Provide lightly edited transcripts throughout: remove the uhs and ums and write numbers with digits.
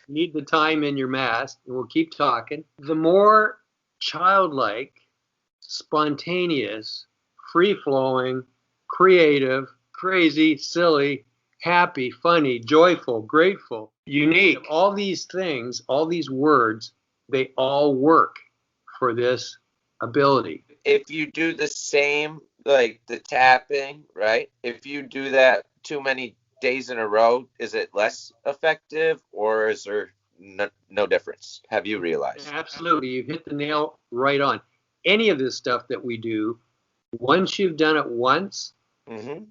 You need the time in your mask, and we'll keep talking. The more childlike, spontaneous, free-flowing, creative, crazy, silly, happy, funny, joyful, grateful, unique, all these things, all these words, they all work for this ability. If you do the same, like the tapping, right? If you do that too many days in a row, is it less effective or is there no difference? Have you realized? Absolutely. You hit the nail right on. Any of this stuff that we do, once you've done it once, Mm-hmm.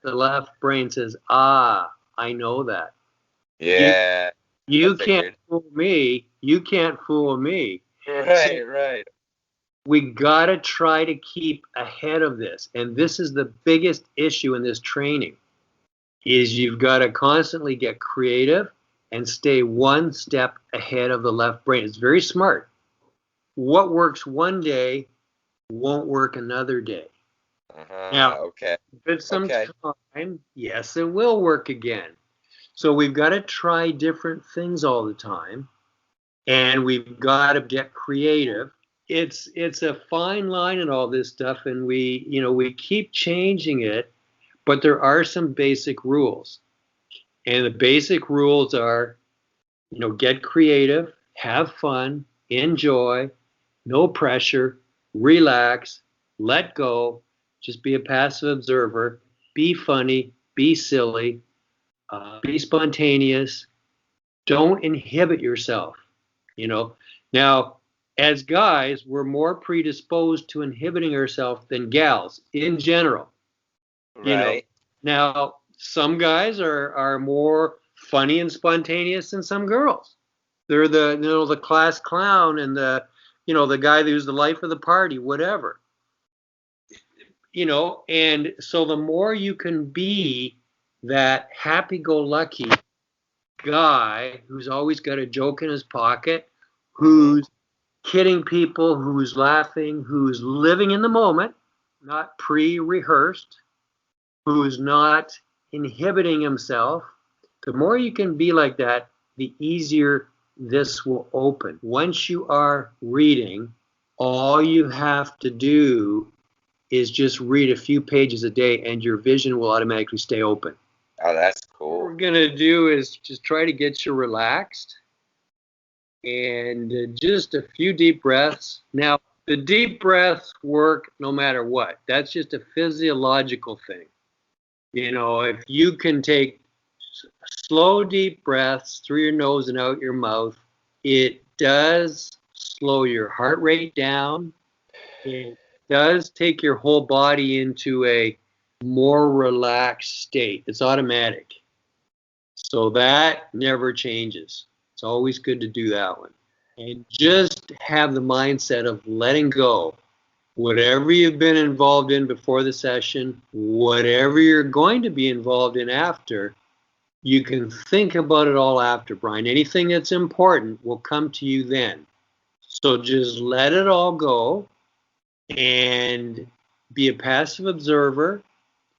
the left brain says, ah, I know that. You, Yeah, I you can't figured. fool me. You can't fool me. So Right, right. we got to try to keep ahead of this. And this is the biggest issue in this training is you've got to constantly get creative and stay one step ahead of the left brain. It's very smart. What works one day won't work another day. Now, Okay. give it some Okay. time. Yes, it will work again. So we've got to try different things all the time, and we've got to get creative. It's a fine line in all this stuff, and we keep changing it, but there are some basic rules. And the basic rules are, get creative, have fun, enjoy, no pressure, relax, let go, just be a passive observer, be funny, be silly, be spontaneous, don't inhibit yourself. You know, now as guys, we're more predisposed to inhibiting ourselves than gals in general. You know, Right. now some guys are more funny and spontaneous than some girls. They're the class clown and the guy who's the life of the party, whatever. And so the more you can be that happy-go-lucky guy who's always got a joke in his pocket, Mm-hmm. who's kidding people, who's laughing, who's living in the moment, not pre-rehearsed, who's not inhibiting himself, the more you can be like that, the easier this will open. Once you are reading, all you have to do is just read a few pages a day and your vision will automatically stay open. Oh, that's What we're cool. going to do is just try to get you relaxed and just a few deep breaths. Now, the deep breaths work no matter what. That's just a physiological thing. If you can take slow, deep breaths through your nose and out your mouth, it does slow your heart rate down. It does take your whole body into a more relaxed state. It's automatic. So that never changes. It's always good to do that one. And just have the mindset of letting go. Whatever you've been involved in before the session, whatever you're going to be involved in after, you can think about it all after, Brian. Anything that's important will come to you then. So just let it all go and be a passive observer.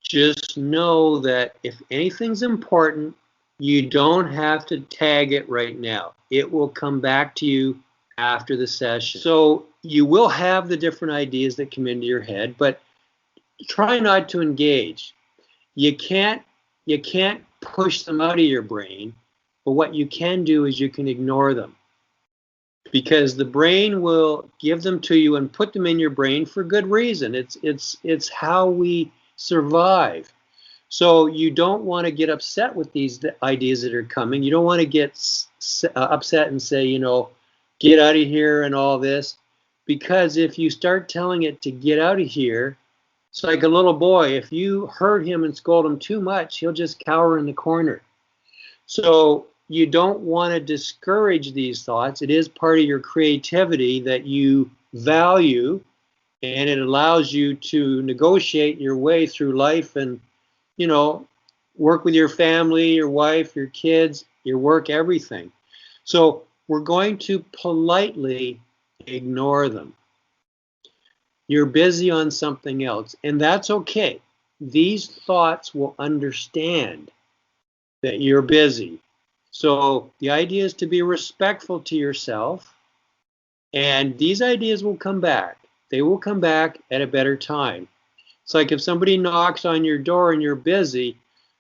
Just know that if anything's important, you don't have to tag it right now. It will come back to you after the session. So you will have the different ideas that come into your head, but try not to engage. You can't push them out of your brain, but what you can do is you can ignore them. Because the brain will give them to you and put them in your brain for good reason. It's how we survive. So you don't want to get upset with these ideas that are coming. You don't want to get upset and say, get out of here and all this. Because if you start telling it to get out of here, it's like a little boy. If you hurt him and scold him too much, he'll just cower in the corner. So you don't want to discourage these thoughts. It is part of your creativity that you value, and it allows you to negotiate your way through life and, work with your family, your wife, your kids, your work, everything. So we're going to politely ignore them. You're busy on something else, and that's okay. These thoughts will understand that you're busy. So the idea is to be respectful to yourself, and these ideas will come back. They will come back at a better time. It's like if somebody knocks on your door and you're busy,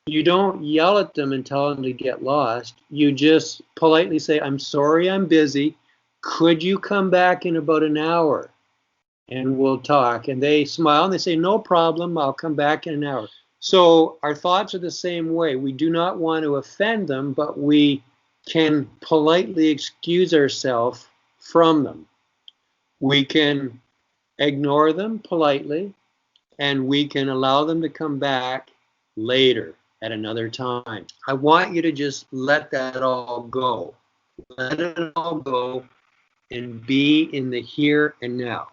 you don't yell at them and tell them to get lost. You just politely say, I'm sorry, I'm busy. Could you come back in about an hour and we'll talk? And they smile and they say, no problem, I'll come back in an hour. So our thoughts are the same way. We do not want to offend them, but we can politely excuse ourselves from them. We can ignore them politely, and we can allow them to come back later at another time. I want you to just let that all go. Let it all go and be in the here and now.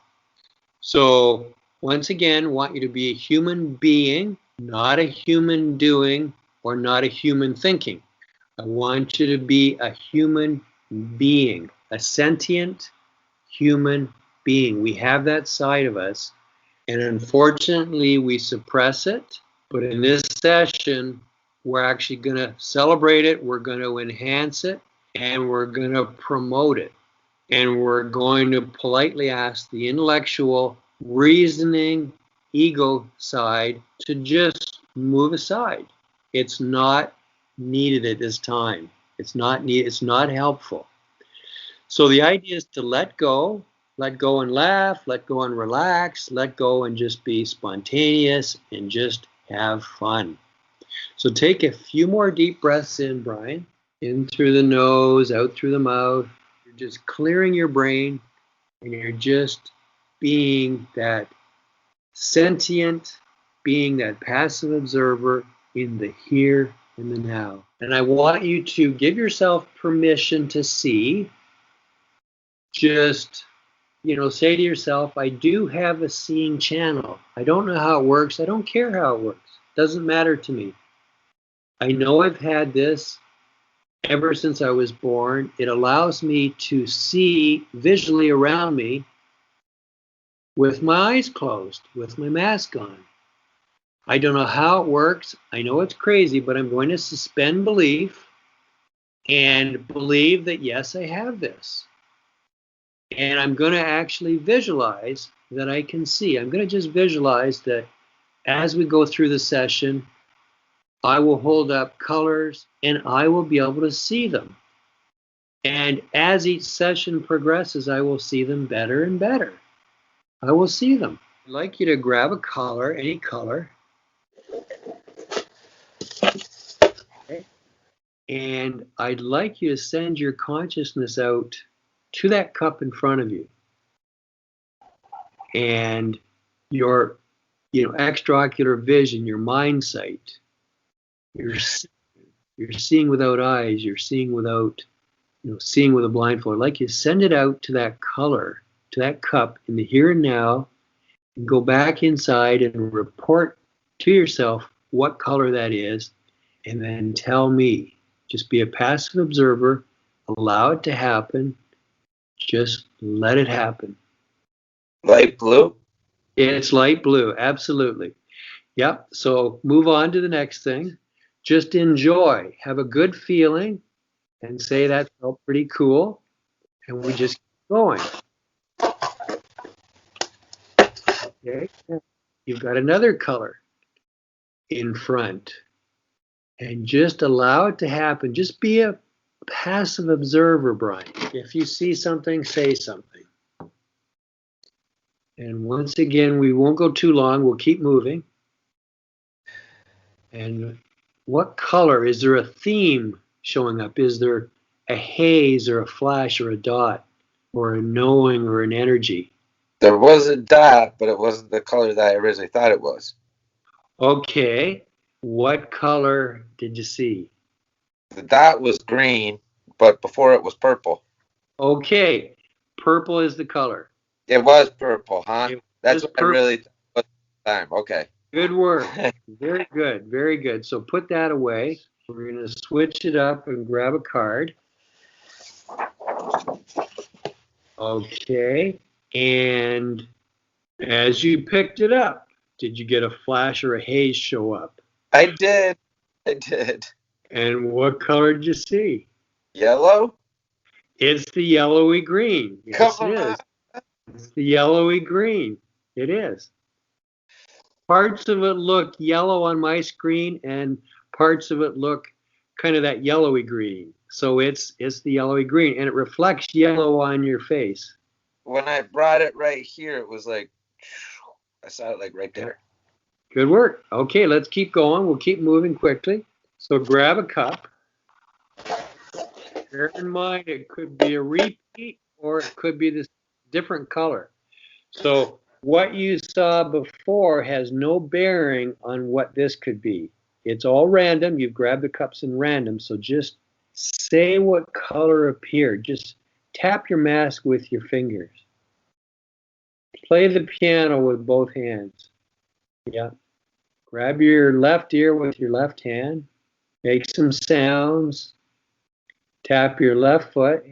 So once again, want you to be a human being, not a human doing or not a human thinking. I want you to be a human being, a sentient human being. We have that side of us, and unfortunately we suppress it. But in this session, we're actually going to celebrate it, we're going to enhance it, and we're going to promote it. And we're going to politely ask the intellectual, reasoning, ego side to just move aside. It's not needed at this time. It's not needed. It's not helpful. So the idea is to let go and laugh, let go and relax, let go and just be spontaneous and just have fun. So take a few more deep breaths in, Brian. In through the nose, out through the mouth. You're just clearing your brain, and you're just being that sentient being, that passive observer in the here and the now. And I want you to give yourself permission to see. Just, say to yourself, I do have a seeing channel. I don't know how it works. I don't care how it works. It doesn't matter to me. I know I've had this ever since I was born. It allows me to see visually around me with my eyes closed, with my mask on. I don't know how it works. I know it's crazy, but I'm going to suspend belief and believe that, yes, I have this. And I'm going to actually visualize that I can see. I'm going to just visualize that as we go through the session, I will hold up colors and I will be able to see them. And as each session progresses, I will see them better and better. I will see them. I'd like you to grab a color, any color. Okay. And I'd like you to send your consciousness out to that cup in front of you. And your extraocular vision, your mind sight, you're seeing without eyes, you're seeing without, seeing with a blindfold. I'd like you to send it out to that color, to that cup in the here and now, and go back inside and report to yourself what color that is, and then tell me. Just be a passive observer, allow it to happen, just let it happen. Light blue? It's light blue, absolutely. Yep, so move on to the next thing. Just enjoy, have a good feeling, and say that felt pretty cool, and we just keep going. Okay, you've got another color in front, and just allow it to happen. Just be a passive observer, Brian. If you see something, say something. And once again, we won't go too long. We'll keep moving. And what color? Is there a theme showing up? Is there a haze or a flash or a dot or a knowing or an energy? There was a dot, but it wasn't the color that I originally thought it was. Okay. What color did you see? The dot was green, but before it was purple. Okay. Purple is the color. It was purple, huh? That's what purple. I really thought at the time. Okay. Good work. Very good. Very good. So put that away. We're going to switch it up and grab a card. Okay. And as you picked it up, did you get a flash or a haze show up? I did. And what color did you see? Yellow? It's the yellowy green. Come Yes, it on. is. It's the yellowy green. It is. Parts of it look yellow on my screen, and parts of it look kind of that yellowy green. So it's the yellowy green, and it reflects yellow on your face. When I brought it right here, it was like, I saw it like right there. Good work. Okay, let's keep going. We'll keep moving quickly. So grab a cup. Bear in mind, it could be a repeat or it could be this different color. So what you saw before has no bearing on what this could be. It's all random. You've grabbed the cups in random. So just say what color appeared. Just tap your mask with your fingers. Play the piano with both hands. Yeah. Grab your left ear with your left hand. Make some sounds. Tap your left foot.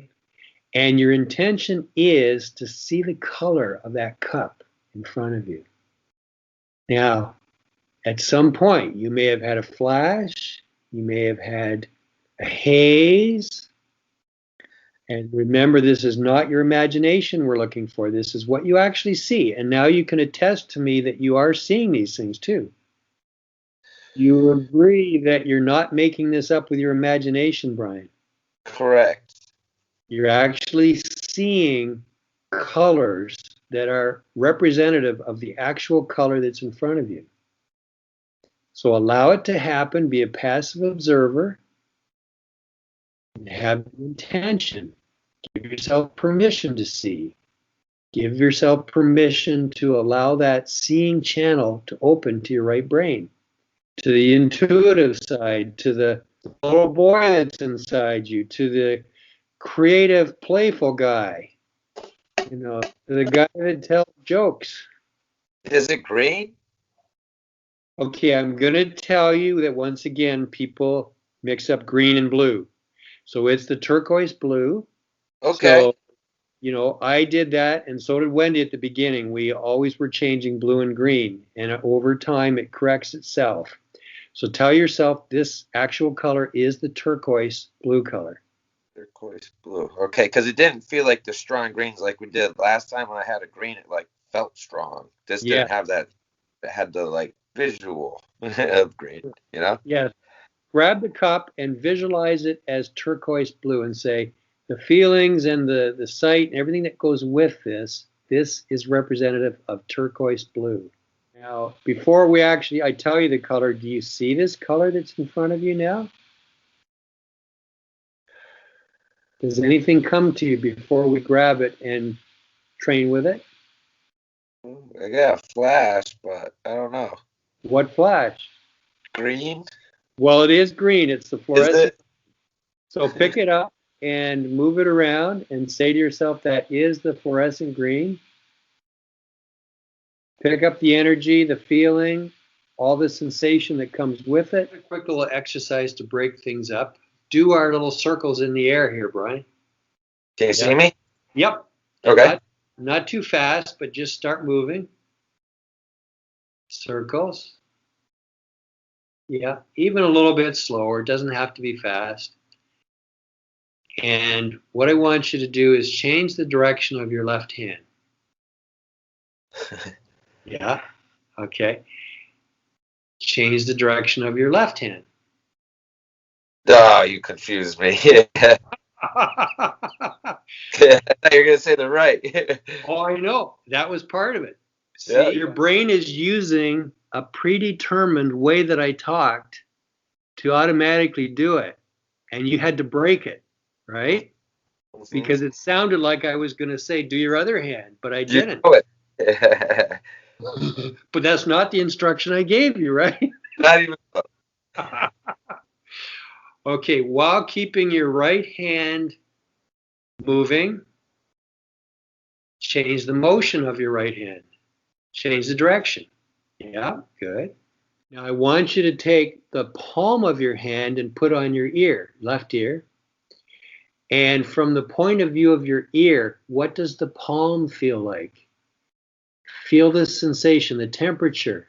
And your intention is to see the color of that cup in front of you. Now, at some point, you may have had a flash, you may have had a haze. And remember, this is not your imagination we're looking for. This is what you actually see. And now you can attest to me that you are seeing these things too. You agree that you're not making this up with your imagination, Brian. Correct. You're actually seeing colors that are representative of the actual color that's in front of you. So allow it to happen, be a passive observer, and have the intention. Give yourself permission to see. Give yourself permission to allow that seeing channel to open to your right brain, to the intuitive side, to the little boy that's inside you, to the creative, playful guy, to the guy that tells jokes. Is it green? Okay, I'm going to tell you that once again, people mix up green and blue. So it's the turquoise blue. Okay. So, I did that, and so did Wendy at the beginning. We always were changing blue and green, and over time it corrects itself. So tell yourself this actual color is the turquoise blue color. Turquoise blue. Okay, because it didn't feel like the strong greens like we did last time when I had a green. It like felt strong. This didn't have that. It had the like visual of green. Yeah. Grab the cup and visualize it as turquoise blue and say the feelings and the sight and everything that goes with this is representative of turquoise blue. Now, before I tell you the color, do you see this color that's in front of you now? Does anything come to you before we grab it and train with it? I got a flash, but I don't know. What flash? Green? Well, it is green. It's the Is fluorescent. it? So pick it up and move it around and say to yourself, that is the fluorescent green. Pick up the energy, the feeling, all the sensation that comes with it. A quick little exercise to break things up. Do our little circles in the air here, Brian. Can you see me? Yep. Okay. Not too fast, but just start moving. Circles. Yeah, even a little bit slower. It doesn't have to be fast. And what I want you to do is change the direction of your left hand. Yeah, okay. Change the direction of your left hand. Oh, you confused me. I thought you were going to say the right. Oh, I know. That was part of it. See, Yeah. your brain is using a predetermined way that I talked to automatically do it. And you had to break it, right? Because it sounded like I was going to say, do your other hand, but I didn't. You know it. But that's not the instruction I gave you, right? Not even. Okay, while keeping your right hand moving, change the motion of your right hand. Change the direction. Yeah, good. Now I want you to take the palm of your hand and put on your ear, left ear. And from the point of view of your ear, what does the palm feel like? Feel the sensation, the temperature.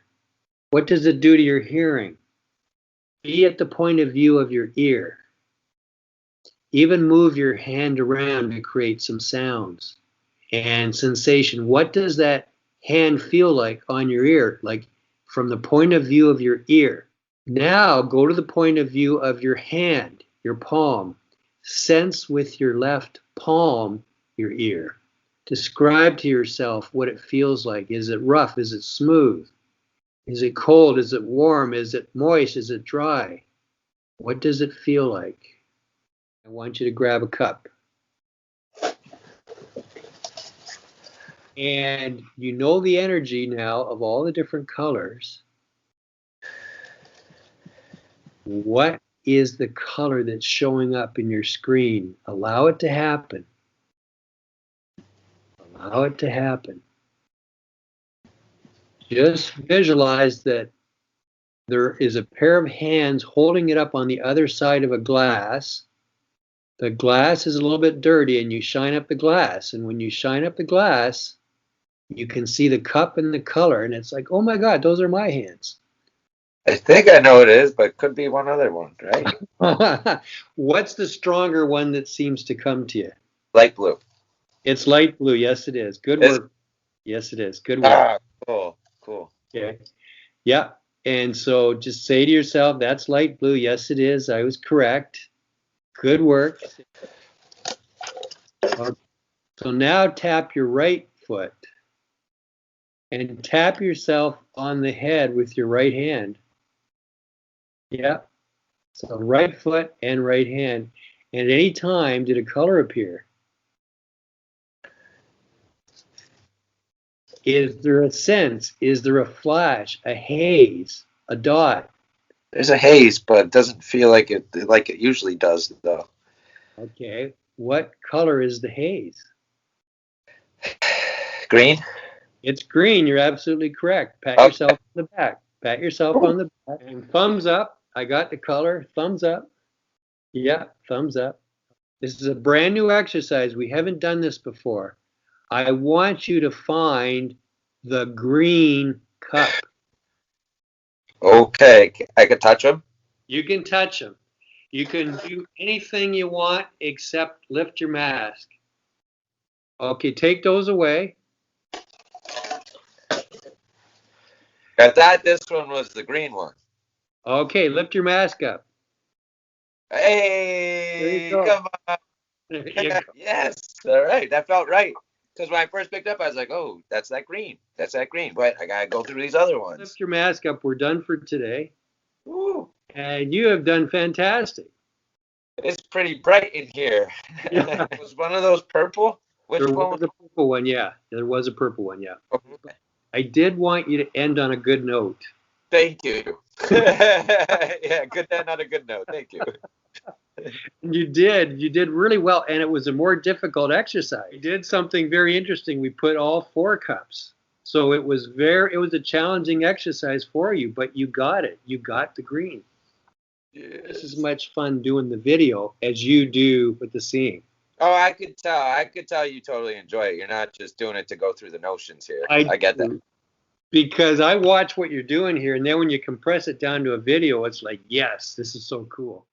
What does it do to your hearing? Be at the point of view of your ear. Even move your hand around to create some sounds and sensation. What does that hand feel like on your ear? Like from the point of view of your ear. Now go to the point of view of your hand, your palm. Sense with your left palm your ear. Describe to yourself what it feels like. Is it rough? Is it smooth? Is it cold? Is it warm? Is it moist? Is it dry? What does it feel like? I want you to grab a cup. And you know the energy now of all the different colors. What is the color that's showing up in your screen? Allow it to happen. Allow it to happen. Just visualize that there is a pair of hands holding it up on the other side of a glass. The glass is a little bit dirty and you shine up the glass. And when you shine up the glass, you can see the cup and the color. And it's like, oh my God, those are my hands. I think I know what it is, but it could be one other one, right? What's the stronger one that seems to come to you? Light blue. It's light blue. Yes, it is. Good work. Yes, it is. Good work. Ah, cool, cool. Okay. Yeah. And so just say to yourself, that's light blue. Yes, it is. I was correct. Good work. So now tap your right foot and tap yourself on the head with your right hand. Yeah. So right foot and right hand. And at any time, did a color appear? Is there a sense? Is there a flash, a haze, a dot? There's a haze, but it doesn't feel like it usually does, though. Okay. What color is the haze? Green. It's green. You're absolutely correct. Pat yourself on the back. Pat yourself on the back. And thumbs up. I got the color. Thumbs up. Yeah, thumbs up. This is a brand new exercise. We haven't done this before. I want you to find the green cup. Okay, I can touch them? You can touch them. You can do anything you want except lift your mask. Okay, take those away. I thought this one was the green one. Okay, lift your mask up. Hey, come on. Yes, all right, that felt right. Because when I first picked up, I was like, oh, that's that green. That's that green. But I got to go through these other ones. Lift your mask up. We're done for today. Ooh. And you have done fantastic. It's pretty bright in here. Yeah. Was one of those purple? Which there one was a purple one, yeah. There was a purple one, yeah. Okay. I did want you to end on a good note. Thank you. Yeah, good end on a good note. Thank you. You did really well, and it was a more difficult exercise. You did something very interesting. We put all 4 cups. So it was a challenging exercise for you, but you got it. You got the green. Yes. This is much fun doing the video as you do with the seeing. Oh, I could tell. I could tell you totally enjoy it. You're not just doing it to go through the notions here. I get that. Because I watch what you're doing here, and then when you compress it down to a video, it's like, yes, this is so cool.